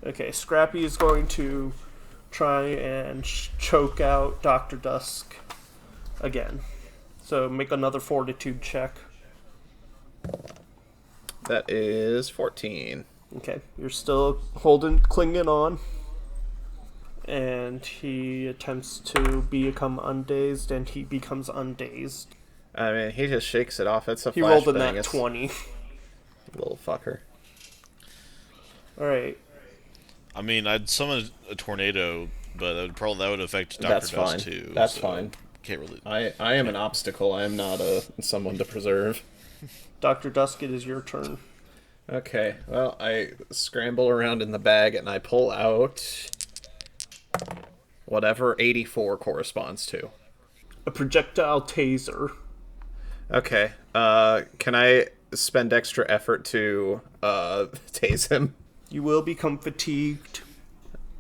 Okay, Scrappy is going to try and choke out Dr. Dusk again. So make another fortitude check. That is 14. Okay, you're still clinging on. And he attempts to become undazed, and he becomes undazed. I mean, he just shakes it off. It's a He rolled a flashbang. nat It's 20. little fucker. Alright, I mean, I'd summon a tornado but that would affect Dr. That's Dust fine. too. That's so fine. Can't really. I am an obstacle. I am not someone to preserve. Dr. Dusk, it is your turn. Okay, well, I scramble around in the bag and I pull out whatever 84 corresponds to. A projectile taser. Okay, can I spend extra effort to, tase him? You will become fatigued,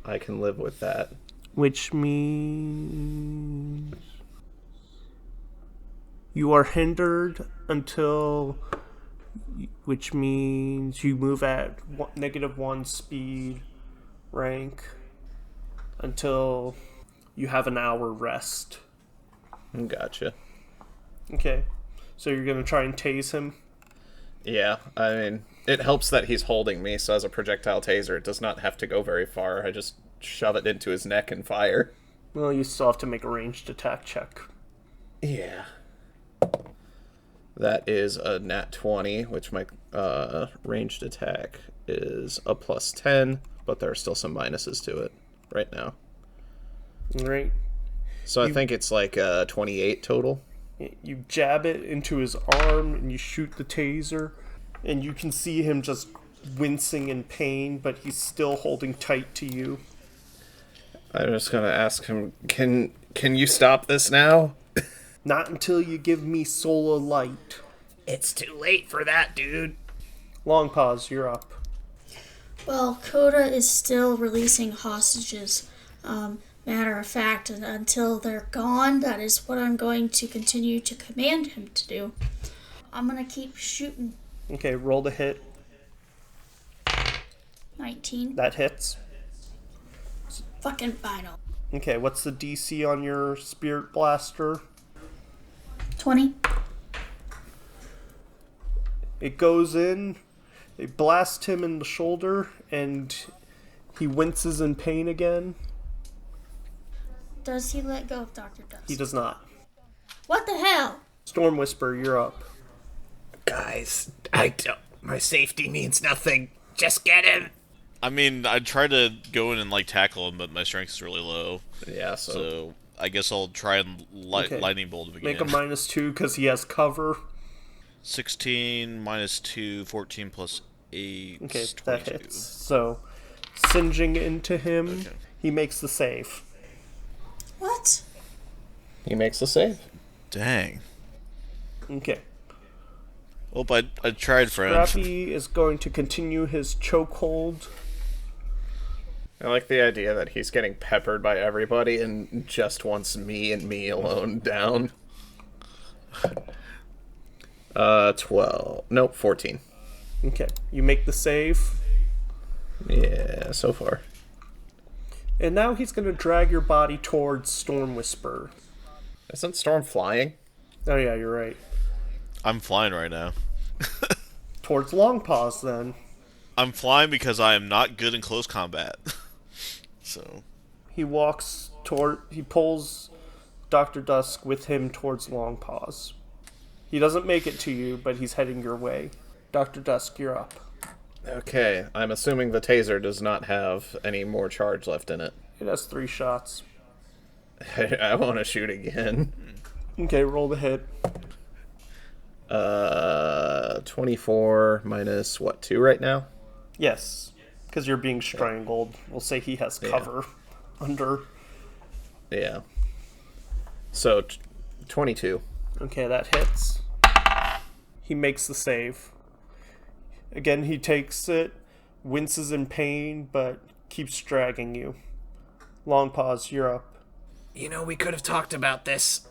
I can live with that. which means you are hindered until, which means you move at -1 speed rank until you have an hour rest. Gotcha. Okay, so you're gonna try and tase him. Yeah, I mean, it helps that he's holding me, so as a projectile taser, it does not have to go very far. I just shove it into his neck and fire. Well, you still have to make a ranged attack check. Yeah. That is a nat 20, which my ranged attack is a +10, but there are still some minuses to it right now. Right? So I think it's like 28 total. You jab it into his arm and you shoot the taser, and you can see him just wincing in pain, but he's still holding tight to you. I'm just gonna ask him, can you stop this now? Not until you give me solar light. It's too late for that, dude. Long pause, you're up. Well, Coda is still releasing hostages. Matter of fact, until they're gone, that is what I'm going to continue to command him to do. I'm going to keep shooting. Okay, roll the hit. 19. That hits. Fucking final. Okay, what's the DC on your Spirit Blaster? 20. It goes in, they blast him in the shoulder, and he winces in pain again. Does he let go of Dr. Dust? He does not. What the hell? Storm Whisper, you're up. Guys, my safety means nothing. Just get him. I mean, I'd try to go in and like tackle him, but my strength is really low. Yeah, So I guess I'll try and Okay. lightning bolt him again. Make a -2 because he has cover. 16 minus 2, 14 plus 8. Okay, 22. that hits. So, singeing into him, Okay. he makes the save. What? he makes a save. Dang. Okay. Well, I tried, friend. Scrappy is going to continue his chokehold. I like the idea that he's getting peppered by everybody and just wants me and me alone down. 12. Nope, 14. Okay, you make the save. Yeah, so far. And now he's going to drag your body towards Storm Whisper. Isn't Storm flying? Oh yeah, you're right. I'm flying right now. Towards Long Paws, then. I'm flying because I am not good in close combat. So, He pulls Dr. Dusk with him towards Long Paws. He doesn't make it to you, but he's heading your way. Dr. Dusk, you're up. Okay, I'm assuming the taser does not have any more charge left in it. It has 3 shots. I want to shoot again. Okay, roll the hit. 24 minus, 2 right now? Yes, because you're being strangled. We'll say he has cover under. Yeah. So, 22. Okay, that hits. He makes the save. Again, he takes it, winces in pain, but keeps dragging you. Long pause, you're up. You know, we could have talked about this.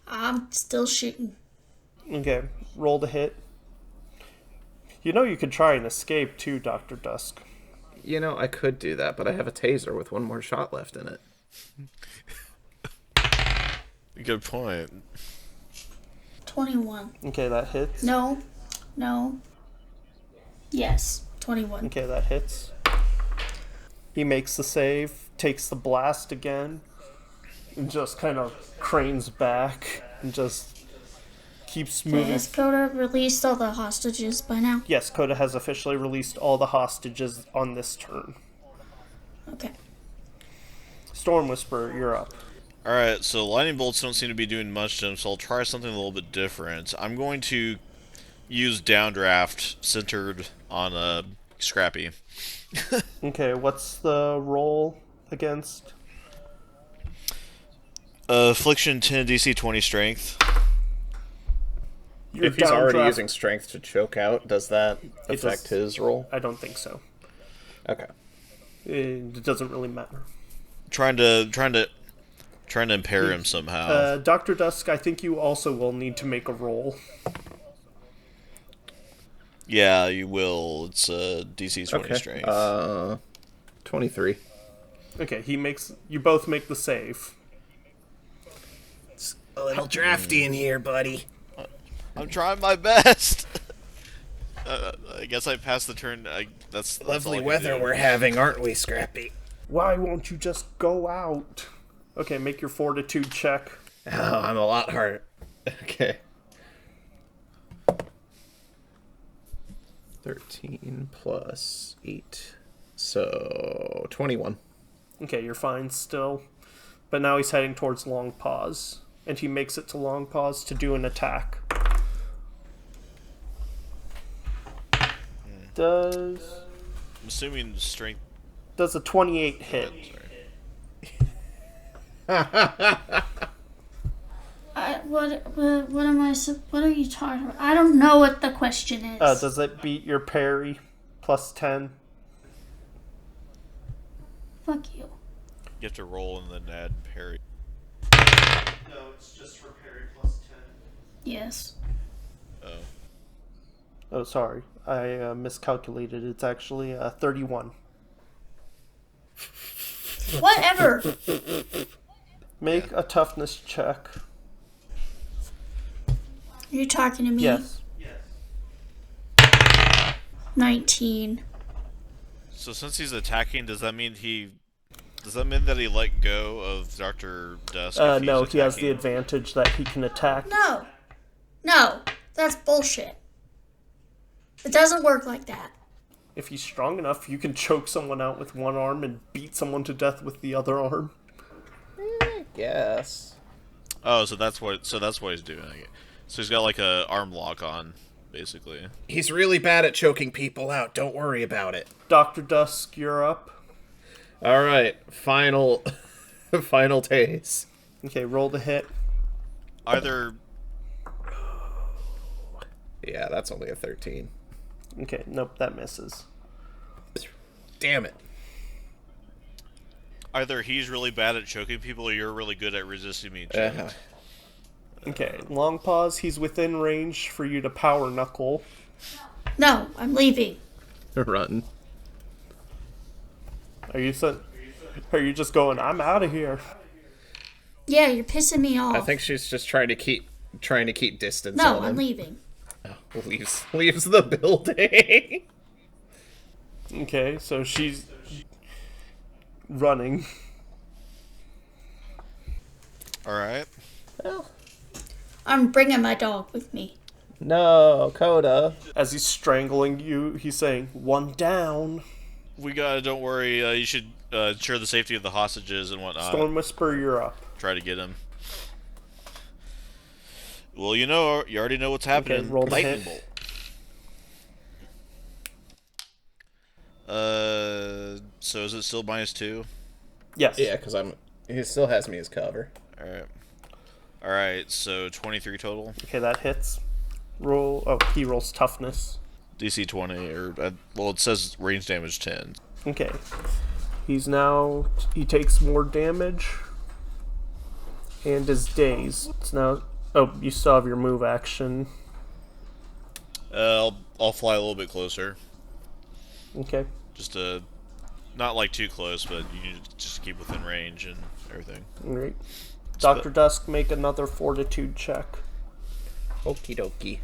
I'm still shooting. Okay, roll the hit. You know you could try and escape too, Dr. Dusk. You know, I could do that, but I have a taser with 1 more shot left in it. good point. 21. Okay, that hits. No. Yes, 21. Okay, that hits. He makes the save, takes the blast again, and just kind of cranes back and just keeps moving. Has Coda released all the hostages by now? Yes, Coda has officially released all the hostages on this turn. Okay. Storm Whisperer, you're up. Alright, so lightning bolts don't seem to be doing much to him, so I'll try something a little bit different. I'm going to use downdraft centered on Scrappy. Okay, what's the roll against? Affliction 10 DC 20 strength. Your If he's already downdraft- using strength to choke out, does that affect does. his roll? I don't think so. Okay. It doesn't really matter. Trying to impair him somehow. Dr. Dusk, I think you also will need to make a roll. Yeah, you will. It's DC 20 strength. 23. Okay, you both make the save. It's a little drafty in here, buddy. I'm trying my best. I guess I passed the turn. That's Lovely all I can weather do. we're having, aren't we, Scrappy? Why won't you just go out? Okay, make your fortitude check. Oh, I'm a lot hard. Okay. 13 plus 8. So, 21. Okay, you're fine still. But now he's heading towards Long Pause. And he makes it to Long Pause to do an attack. I'm assuming strength. Does a 28 hit? What are you talking about? I don't know what the question is. Does it beat your parry plus 10? Fuck you. You have to roll and then add parry. No, it's just for parry plus 10. Yes. Oh. Oh, sorry. I miscalculated. It's actually 31. Whatever. Make a toughness check. Are you talking to me? Yes. 19. So since he's attacking, does that mean that he let go of Dr. Dusk? if No, he's he has the attacking? advantage that he can attack. No, that's bullshit. It doesn't work like that. If he's strong enough, you can choke someone out with one arm and beat someone to death with the other arm. Yes. Oh, so that's what he's doing. So he's got like a arm lock on, basically. He's really bad at choking people out. Don't worry about it. Dr. Dusk, you're up. All right. Final taste. Okay, roll to hit. Either Yeah, that's only a 13. Okay, nope, that misses. Damn it. either he's really bad at choking people or you're really good at resisting being choked. Uh-huh. Okay, long pause. He's within range for you to power knuckle. No, I'm leaving. Run. Are you just going, I'm out of here? Yeah, you're pissing me off. I think she's just trying to keep distance. No, on I'm him. leaving. Leaves the building. Okay, so she's running. Alright. I'm bringing my dog with me. No, Coda. As he's strangling you, he's saying, one down. Don't worry, you should ensure the safety of the hostages and whatnot. Storm Whisper, you're up. Try to get him. Well, you already know what's happening. roll the Lightning hit. bolt. So is it still -2? Yes. Yeah, because he still has me as cover. Alright, so 23 total. Okay, that hits. He rolls toughness. DC 20, it says range damage 10. Okay. He takes more damage and is dazed. It's now, you still have your move action. I'll fly a little bit closer. Okay. Just not like too close, but you just keep within range and everything. Alright. Dr. Dusk, make another fortitude check. Okie dokie.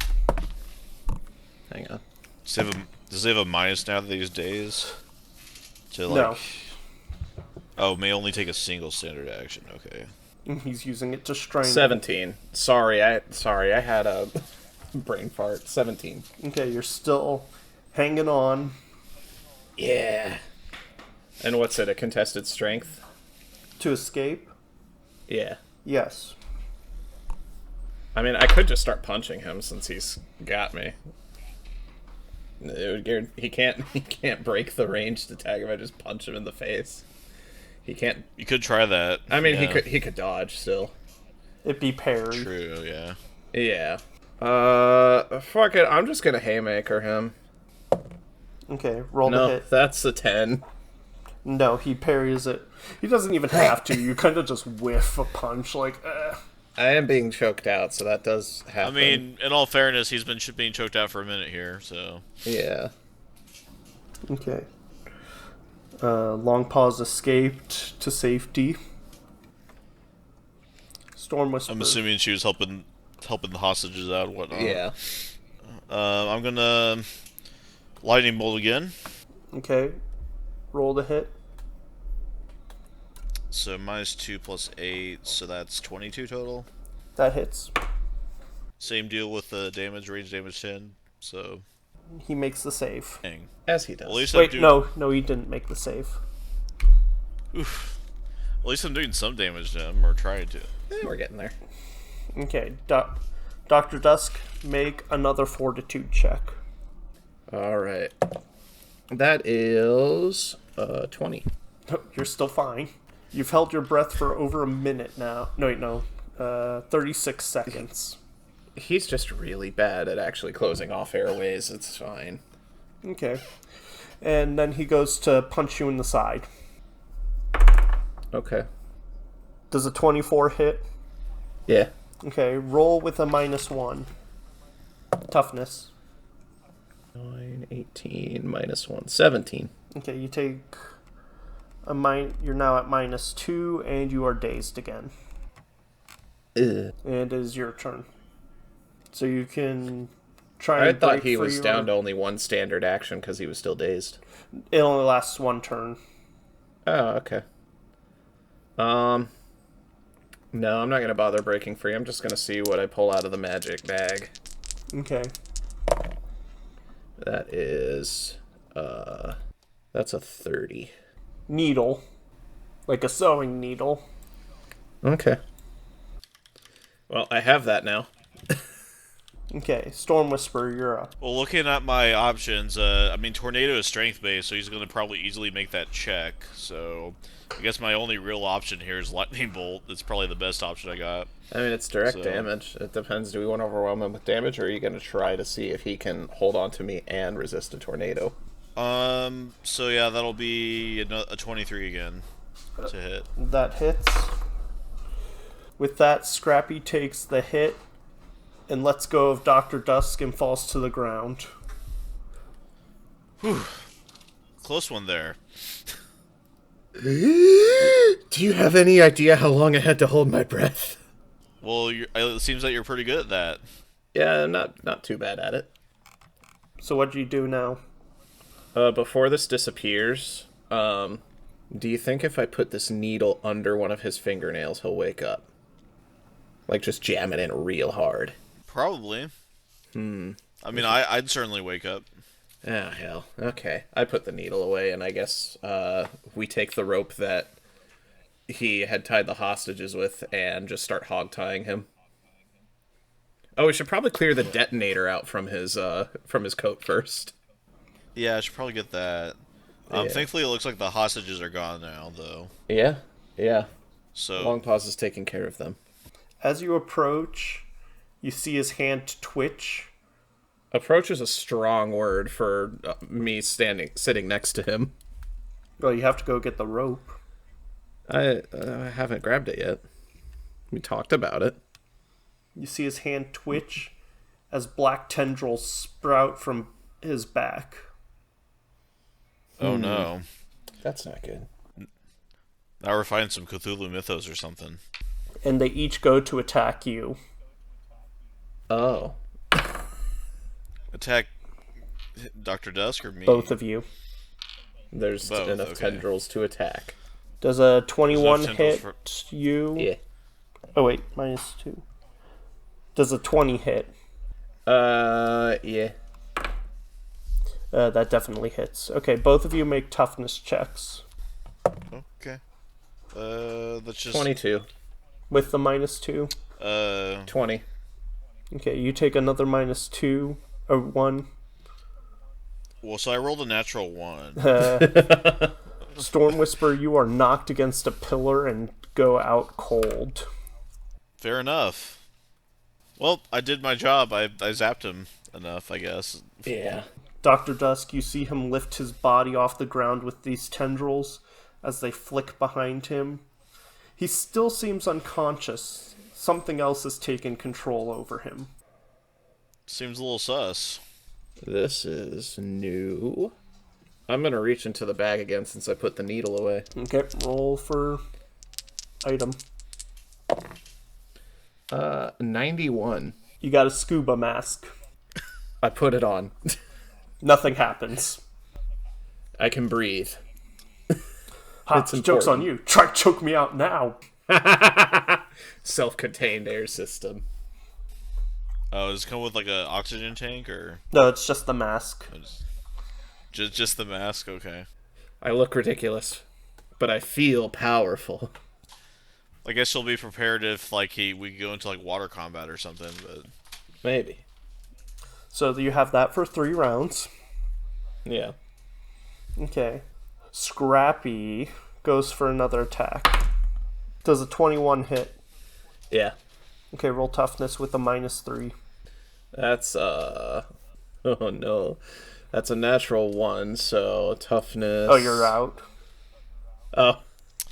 Hang on. Does he have a minus now that he's dazed? No. Oh, may only take a single standard action. Okay. He's using it to strangle. 17. Sorry, I had a brain fart. 17. Okay, you're still hanging on. Yeah. And what's it? A contested strength? To escape? Yeah. Yes. I mean, I could just start punching him since he's got me. He can't break the ranged attack if I just punch him in the face. He can't. You could try that. I mean, yeah. he could dodge still. It'd be parry. True, yeah. Yeah. Fuck it. I'm just gonna haymaker him. Okay, roll the No, hit. that's a 10. No, he parries it. He doesn't even have to. You kind of just whiff a punch, like, I am being choked out, so that does happen. I mean, in all fairness, he's been being choked out for a minute here, so... Yeah. Okay. Long pause escaped to safety. Storm Whisper. I'm assuming she was helping the hostages out and whatnot. Yeah. I'm gonna... Lightning Bolt again. Okay. Roll the hit. So -2 + 8, so that's 22 total. That hits. Same deal with the damage, range damage 10, so... He makes the save. Dang. As he does. At least Wait, I'm no, he didn't make the save. Oof. At least I'm doing some damage to him, or trying to. We're getting there. Okay, Dr. Dusk, make another fortitude check. Alright. That is 20. You're still fine. You've held your breath for over a minute now. No, wait, no. 36 seconds. He's just really bad at actually closing off airways. It's fine. Okay. And then he goes to punch you in the side. Okay. Does a 24 hit? Yeah. Okay, roll with a -1. Toughness. 9, 18, -1, 17. Okay, you take you're now at -2, and you are dazed again. Ugh. And it is your turn. So you can try I and thought break he free was or- down to only one standard action because he was still dazed. It only lasts one turn. Oh, okay. No, I'm not gonna bother breaking free. I'm just gonna see what I pull out of the magic bag. Okay. That is, that's a 30. Needle. Like a sewing needle. Okay. Well, I have that now. Okay, Storm Whisperer, you're up. Well, looking at my options, I mean, Tornado is strength-based, so he's going to probably easily make that check. So, I guess my only real option here is Lightning Bolt. It's probably the best option I got. I mean, it's direct So- damage. It depends. Do we want to overwhelm him with damage, or are you going to try to see if he can hold on to me and resist a tornado? So yeah, that'll be a 23 again to hit. That hits. With that, Scrappy takes the hit and lets go of Dr. Dusk and falls to the ground. Close one there. Do you have any idea how long I had to hold my breath? Well, it seems like you're pretty good at that. Yeah, not too bad at it. So what do you do now? Before this disappears, do you think if I put this needle under one of his fingernails, he'll wake up? Like, just jam it in real hard. Probably. I mean, I'd certainly wake up. Ah, hell. Okay. I put the needle away, and I guess we take the rope that he had tied the hostages with and just start hog-tying him. Oh, we should probably clear the detonator out from his coat first. Yeah, I should probably get that. Yeah. Thankfully, it looks like the hostages are gone now, though. Yeah. So Long pause is taking care of them. As you approach, you see his hand twitch. Approach is a strong word for me sitting next to him. Well, you have to go get the rope. I haven't grabbed it yet. We talked about it. You see his hand twitch as black tendrils sprout from his back. Oh no. That's not good. Now we're finding some Cthulhu mythos or something. And they each go to attack you. Oh. Attack Dr. Dusk or me? Both of you. There's Both, enough okay. tendrils to attack. Does a 21 There's enough hit tendrils you? Yeah. Oh, wait, -2. Does a 20 hit? Yeah. That definitely hits. Okay, both of you make toughness checks. Okay. That's just 22. With the -2. 20. Okay, you take another -2 or 1. Well, so I rolled a natural 1. Storm Whisper, you are knocked against a pillar and go out cold. Fair enough. Well, I did my job. I zapped him enough, I guess. Yeah. Dr. Dusk, you see him lift his body off the ground with these tendrils as they flick behind him. He still seems unconscious. Something else has taken control over him. Seems a little sus. This is new. I'm going to reach into the bag again since I put the needle away. Okay, roll for item. 91. You got a scuba mask. I put it on. Nothing happens. I can breathe. Ha, It's joke's on important. you. Try to choke me out now. Self-contained air system. Oh, does it come with like a oxygen tank or No, it's just the mask. just the mask? Okay. I look ridiculous, but I feel powerful. I guess you'll be prepared if like we go into like water combat or something. But Maybe. So you have that for 3 rounds. Yeah. Okay. Scrappy goes for another attack. Does a 21 hit? Yeah. Okay, roll toughness with a -3. That's, oh no. That's a natural 1, so toughness. Oh, you're out? Oh.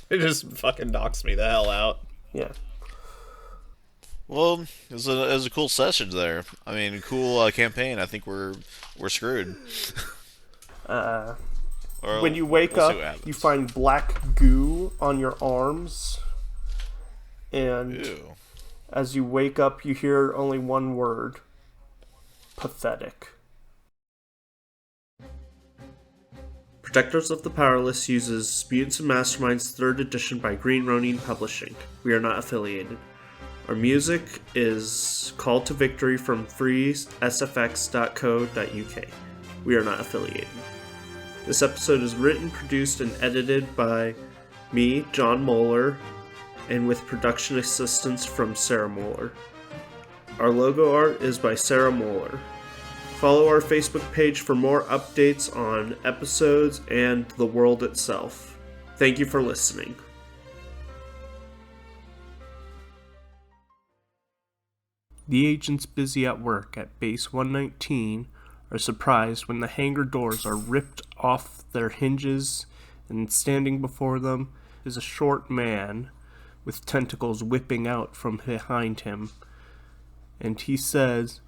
It just fucking knocks me the hell out. Yeah. well, it was a cool session there. I mean, cool campaign. I think we're screwed. Or When you wake we'll see what up, happens. you find black goo on your arms. And Ew. as you wake up, you hear only one word. Pathetic. Protectors of the Powerless uses Mutants and Masterminds 3rd edition by Green Ronin Publishing. We are not affiliated. Our music is Call to Victory from freesfx.co.uk. We are not affiliated. This episode is written, produced, and edited by me, John Moeller, and with production assistance from Sarah Moeller. Our logo art is by Sarah Moeller. Follow our Facebook page for more updates on episodes and the world itself. Thank you for listening. The agents busy at work at Base 119 are surprised when the hangar doors are ripped off their hinges, and standing before them is a short man with tentacles whipping out from behind him. And he says,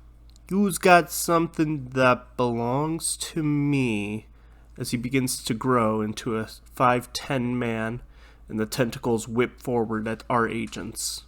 "You's got something that belongs to me," as he begins to grow into a 5'10" man, and the tentacles whip forward at our agents.